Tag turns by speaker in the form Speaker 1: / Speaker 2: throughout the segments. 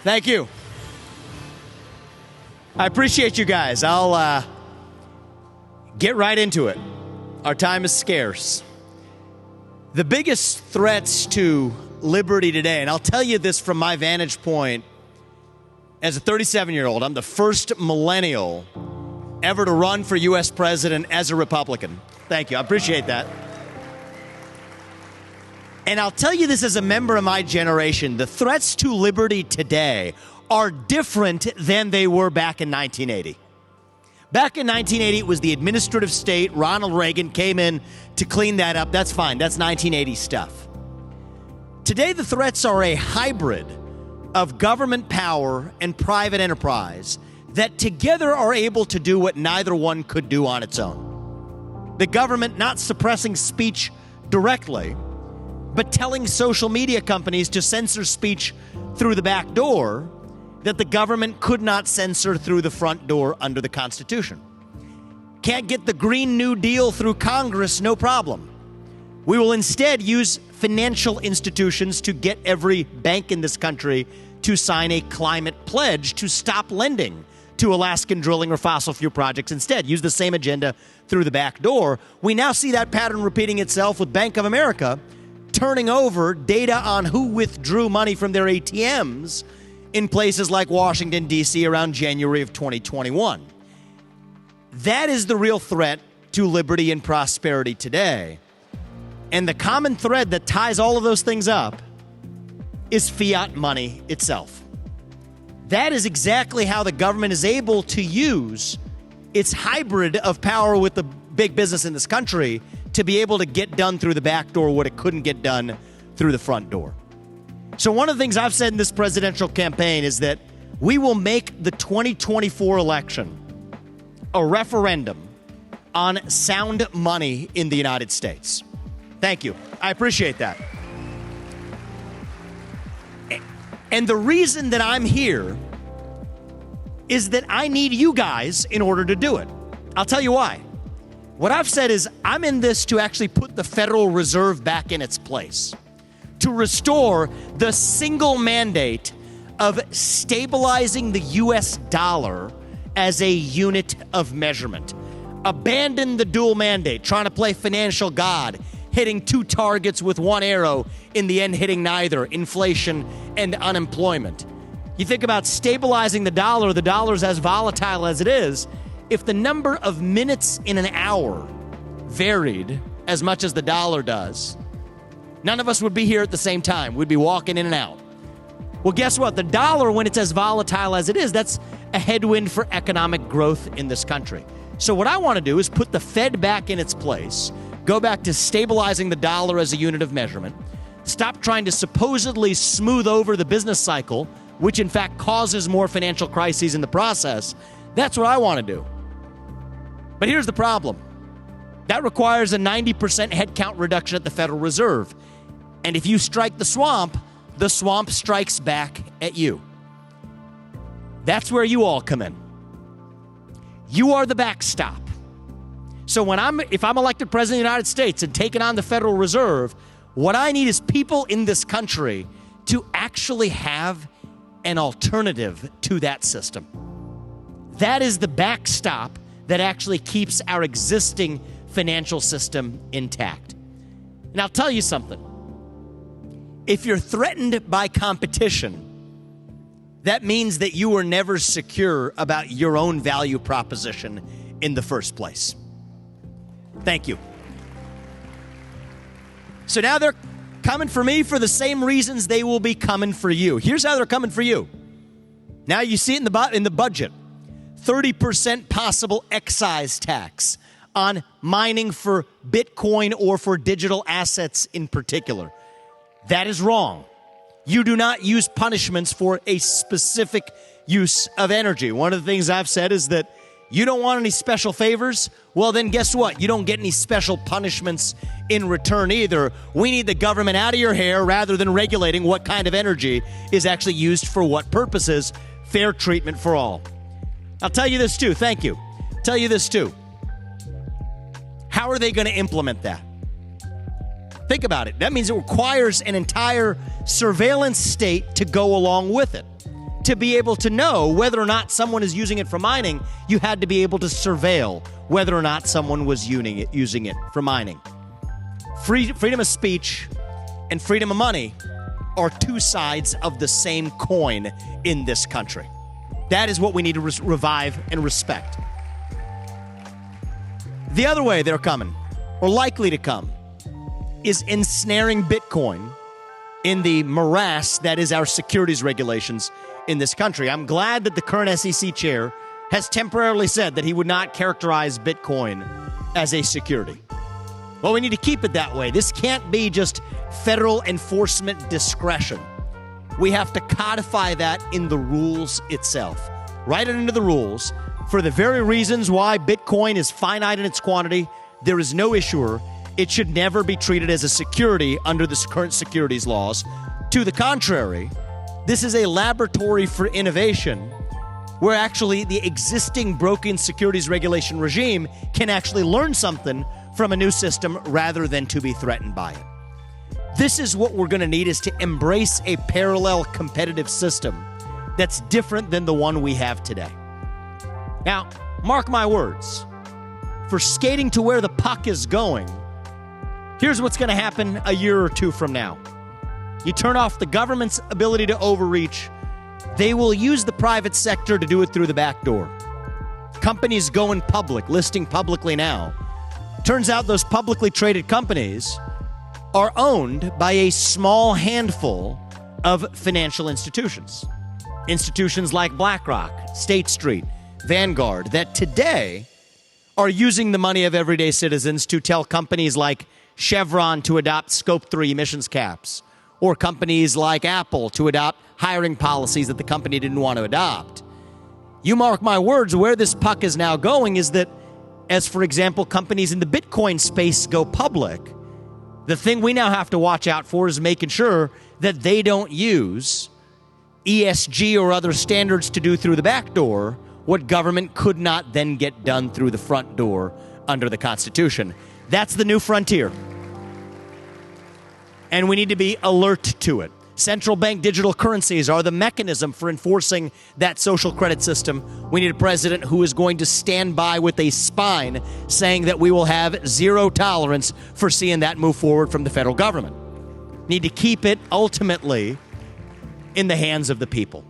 Speaker 1: Thank you. I appreciate you guys. I'll get right into it. Our time is scarce. The biggest threats to liberty today, and I'll tell you this from my vantage point as a 37-year-old, I'm the first millennial ever to run for U.S. president as a Republican. Thank you. I appreciate that. And I'll tell you this as a member of my generation, the threats to liberty today are different than they were back in 1980. Back in 1980, it was the administrative state. Ronald Reagan came in to clean that up. That's fine. That's 1980 stuff. Today, the threats are a hybrid of government power and private enterprise that together are able to do what neither one could do on its own. The government not suppressing speech directly, but telling social media companies to censor speech through the back door that the government could not censor through the front door under the Constitution. Can't get the Green New Deal through Congress, no problem. We will instead use financial institutions to get every bank in this country to sign a climate pledge to stop lending to Alaskan drilling or fossil fuel projects instead. Use the same agenda through the back door. We now see that pattern repeating itself with Bank of America turning over data on who withdrew money from their ATMs in places like Washington, D.C. around January of 2021. That is the real threat to liberty and prosperity today. And the common thread that ties all of those things up is fiat money itself. That is exactly how the government is able to use its hybrid of power with the big business in this country to be able to get done through the back door what it couldn't get done through the front door. So one of the things I've said in this presidential campaign is that we will make the 2024 election a referendum on sound money in the United States. Thank you. I appreciate that. And the reason that I'm here is that I need you guys in order to do it. I'll tell you why. What I've said is I'm in this to actually put the Federal Reserve back in its place, to restore the single mandate of stabilizing the U.S. dollar as a unit of measurement. Abandon the dual mandate, trying to play financial god, hitting two targets with one arrow, in the end hitting neither, inflation and unemployment. You think about stabilizing the dollar's as volatile as it is. If the number of minutes in an hour varied as much as the dollar does, none of us would be here at the same time. We'd be walking in and out. Well, guess what? The dollar, when it's as volatile as it is, that's a headwind for economic growth in this country. So what I want to do is put the Fed back in its place, go back to stabilizing the dollar as a unit of measurement, stop trying to supposedly smooth over the business cycle, which in fact causes more financial crises in the process. That's what I want to do. But here's the problem. That requires a 90% headcount reduction at the Federal Reserve. And if you strike the swamp strikes back at you. That's where you all come in. You are the backstop. So if I'm elected president of the United States and taking on the Federal Reserve, what I need is people in this country to actually have an alternative to that system. That is the backstop that actually keeps our existing financial system intact. And I'll tell you something. If you're threatened by competition, that means that you were never secure about your own value proposition in the first place. Thank you. So now they're coming for me for the same reasons they will be coming for you. Here's how they're coming for you. Now you see it in the budget. 30% possible excise tax on mining for Bitcoin or for digital assets in particular. That is wrong. You do not use punishments for a specific use of energy. One of the things I've said is that you don't want any special favors? Well, then guess what? You don't get any special punishments in return either. We need the government out of your hair rather than regulating what kind of energy is actually used for what purposes. Fair treatment for all. I'll tell you this too. Thank you. Tell you this too. How are they going to implement that? Think about it. That means it requires an entire surveillance state to go along with it. to be able to know whether or not someone is using it for mining, you had to be able to surveil whether or not someone was using it for mining. Freedom of speech and freedom of money are two sides of the same coin in this country. That is what we need to revive and respect. The other way they're coming, or likely to come, is ensnaring Bitcoin in the morass that is our securities regulations in this country. I'm glad that the current SEC chair has temporarily said that he would not characterize Bitcoin as a security. Well, we need to keep it that way. This can't be just federal enforcement discretion. We have to codify that in the rules itself. Write it into the rules. For the very reasons why Bitcoin is finite in its quantity, there is no issuer. It should never be treated as a security under the current securities laws. To the contrary, this is a laboratory for innovation where actually the existing broken securities regulation regime can actually learn something from a new system rather than to be threatened by it. This is what we're going to need, is to embrace a parallel competitive system that's different than the one we have today. Now, mark my words, for skating to where the puck is going, here's what's going to happen a year or two from now. You turn off the government's ability to overreach. They will use the private sector to do it through the back door. Companies going public, listing publicly now. Turns out those publicly traded companies are owned by a small handful of financial institutions. Institutions like BlackRock, State Street, Vanguard, that today are using the money of everyday citizens to tell companies like Chevron to adopt Scope 3 emissions caps, or companies like Apple to adopt hiring policies that the company didn't want to adopt. You mark my words, where this puck is now going is that, as for example, companies in the Bitcoin space go public, the thing we now have to watch out for is making sure that they don't use ESG or other standards to do through the back door what government could not then get done through the front door under the Constitution. That's the new frontier. And we need to be alert to it. Central bank digital currencies are the mechanism for enforcing that social credit system. We need a president who is going to stand by with a spine saying that we will have zero tolerance for seeing that move forward from the federal government. Need to keep it ultimately in the hands of the people.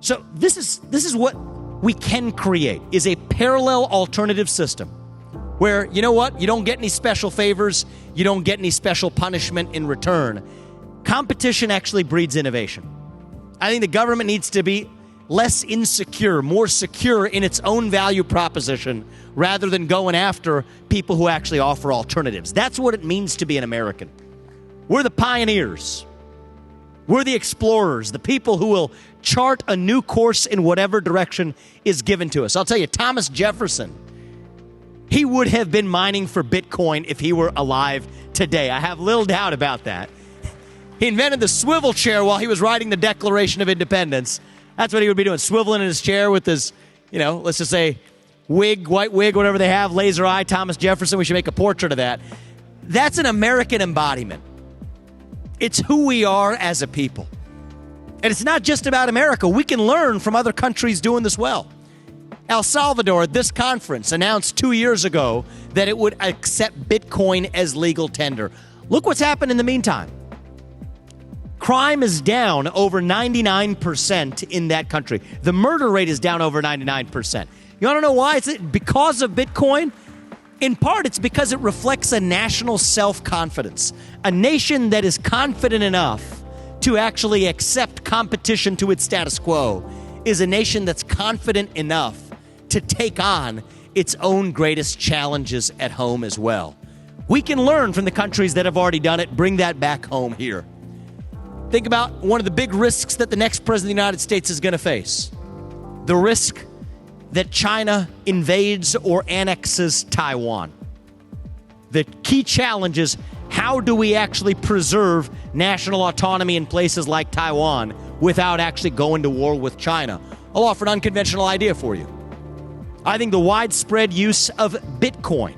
Speaker 1: So this is what we can create, is a parallel alternative system where, you know what, you don't get any special favors, you don't get any special punishment in return. Competition actually breeds innovation. I think the government needs to be less insecure, more secure in its own value proposition rather than going after people who actually offer alternatives. That's what it means to be an American. We're the pioneers. We're the explorers, the people who will chart a new course in whatever direction is given to us. I'll tell you, Thomas Jefferson, he would have been mining for Bitcoin if he were alive today. I have little doubt about that. He invented the swivel chair while he was writing the Declaration of Independence. That's what he would be doing, swiveling in his chair with his, let's just say, wig, white wig, whatever they have, laser eye, Thomas Jefferson. We should make a portrait of that. That's an American embodiment. It's who we are as a people. And it's not just about America. We can learn from other countries doing this well. El Salvador, at this conference, announced 2 years ago that it would accept Bitcoin as legal tender. Look what's happened in the meantime. Crime is down over 99% in that country. The murder rate is down over 99%. You want to know why? It's because of Bitcoin? In part, it's because it reflects a national self-confidence. A nation that is confident enough to actually accept competition to its status quo is a nation that's confident enough to take on its own greatest challenges at home as well. We can learn from the countries that have already done it, bring that back home here. Think about one of the big risks that the next president of the United States is going to face. The risk that China invades or annexes Taiwan. The key challenge is, how do we actually preserve national autonomy in places like Taiwan without actually going to war with China? I'll offer an unconventional idea for you. I think the widespread use of Bitcoin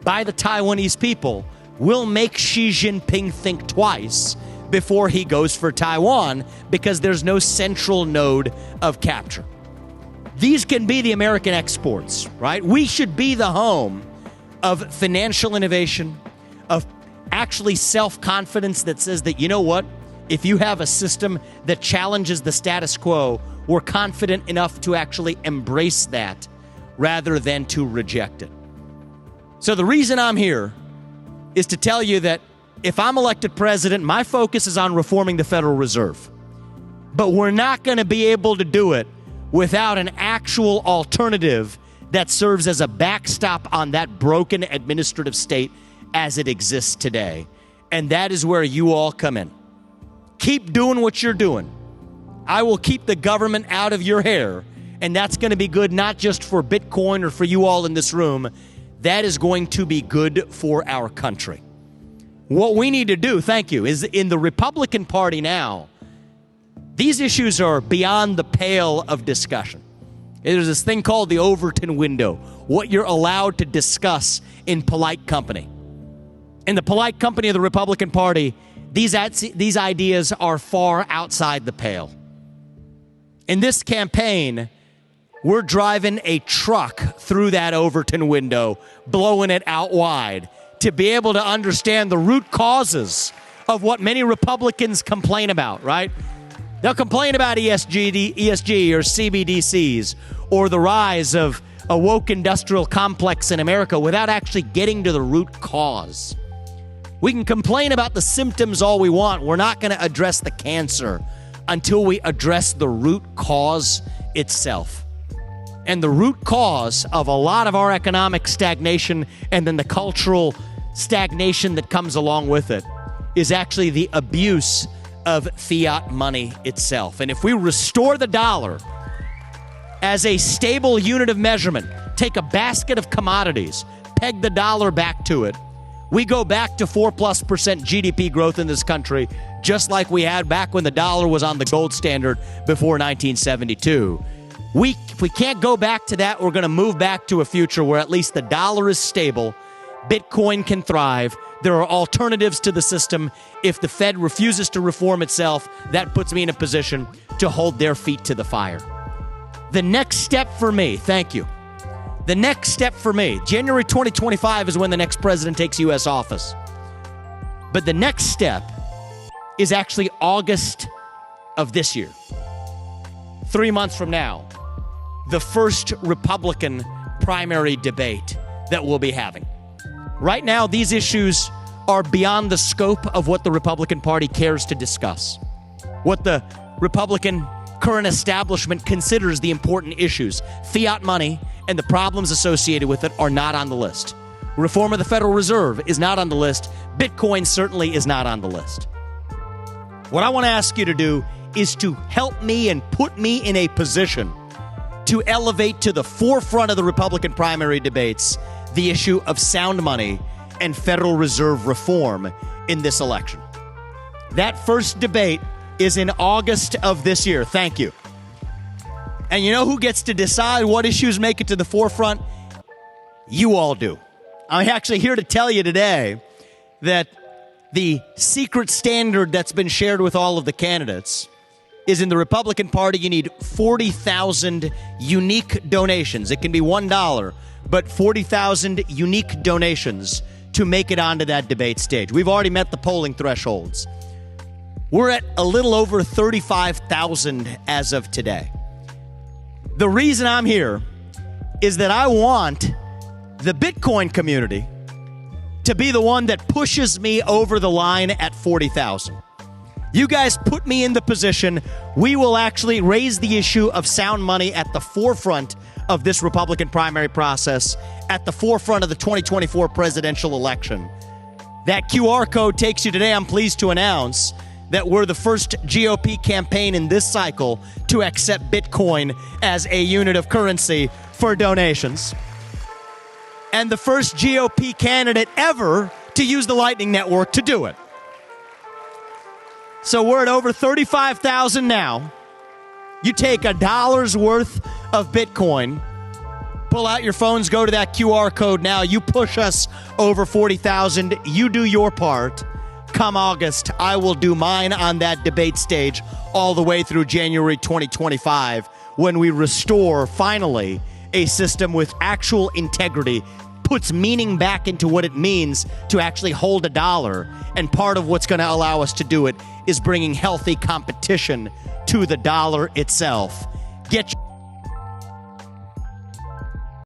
Speaker 1: by the Taiwanese people will make Xi Jinping think twice before he goes for Taiwan because there's no central node of capture. These can be the American exports, right? We should be the home of financial innovation, of actually self-confidence that says that, you know what? If you have a system that challenges the status quo, we're confident enough to actually embrace that rather than to reject it. So the reason I'm here is to tell you that if I'm elected president, my focus is on reforming the Federal Reserve. But we're not going to be able to do it without an actual alternative that serves as a backstop on that broken administrative state as it exists today. And that is where you all come in. Keep doing what you're doing. I will keep the government out of your hair, and that's going to be good not just for Bitcoin or for you all in this room. That is going to be good for our country. What we need to do, thank you, is in the Republican Party now, these issues are beyond the pale of discussion. There's this thing called the Overton window, what you're allowed to discuss in polite company. In the polite company of the Republican Party, these ideas are far outside the pale. In this campaign, we're driving a truck through that Overton window, blowing it out wide to be able to understand the root causes of what many Republicans complain about, right? They'll complain about ESG or CBDCs or the rise of a woke industrial complex in America without actually getting to the root cause. We can complain about the symptoms all we want. We're not going to address the cancer until we address the root cause itself. And the root cause of a lot of our economic stagnation and then the cultural stagnation that comes along with it is actually the abuse of fiat money itself. And if we restore the dollar as a stable unit of measurement, take a basket of commodities, peg the dollar back to it, we go back to 4+% GDP growth in this country, just like we had back when the dollar was on the gold standard before 1972. If we can't go back to that, we're going to move back to a future where at least the dollar is stable, Bitcoin can thrive, there are alternatives to the system. If the Fed refuses to reform itself, that puts me in a position to hold their feet to the fire. The next step for me, thank you. The next step for me, January 2025 is when the next president takes U.S. office. But the next step is actually August of this year. 3 months from now, the first Republican primary debate that we'll be having. Right now, these issues are beyond the scope of what the Republican Party cares to discuss. What the Republican current establishment considers the important issues. Fiat money and the problems associated with it are not on the list. Reform of the Federal Reserve is not on the list. Bitcoin certainly is not on the list. What I want to ask you to do is to help me and put me in a position to elevate to the forefront of the Republican primary debates the issue of sound money and Federal Reserve reform in this election. That first debate is in August of this year. Thank you. And you know who gets to decide what issues make it to the forefront? You all do. I'm actually here to tell you today that the secret standard that's been shared with all of the candidates is in the Republican Party, you need 40,000 unique donations. It can be $1, but 40,000 unique donations to make it onto that debate stage. We've already met the polling thresholds. We're at a little over 35,000 as of today. The reason I'm here is that I want the Bitcoin community to be the one that pushes me over the line at 40,000. You guys put me in the position, we will actually raise the issue of sound money at the forefront of this Republican primary process, at the forefront of the 2024 presidential election. That QR code takes you today, I'm pleased to announce, that we're the first GOP campaign in this cycle to accept Bitcoin as a unit of currency for donations. And the first GOP candidate ever to use the Lightning Network to do it. So we're at over 35,000 now. You take a dollar's worth of Bitcoin, pull out your phones, go to that QR code now. You push us over 40,000. You do your part. come August, I will do mine on that debate stage all the way through January 2025 when we restore, finally, a system with actual integrity, puts meaning back into what it means to actually hold a dollar. And part of what's going to allow us to do it is bringing healthy competition to the dollar itself. Get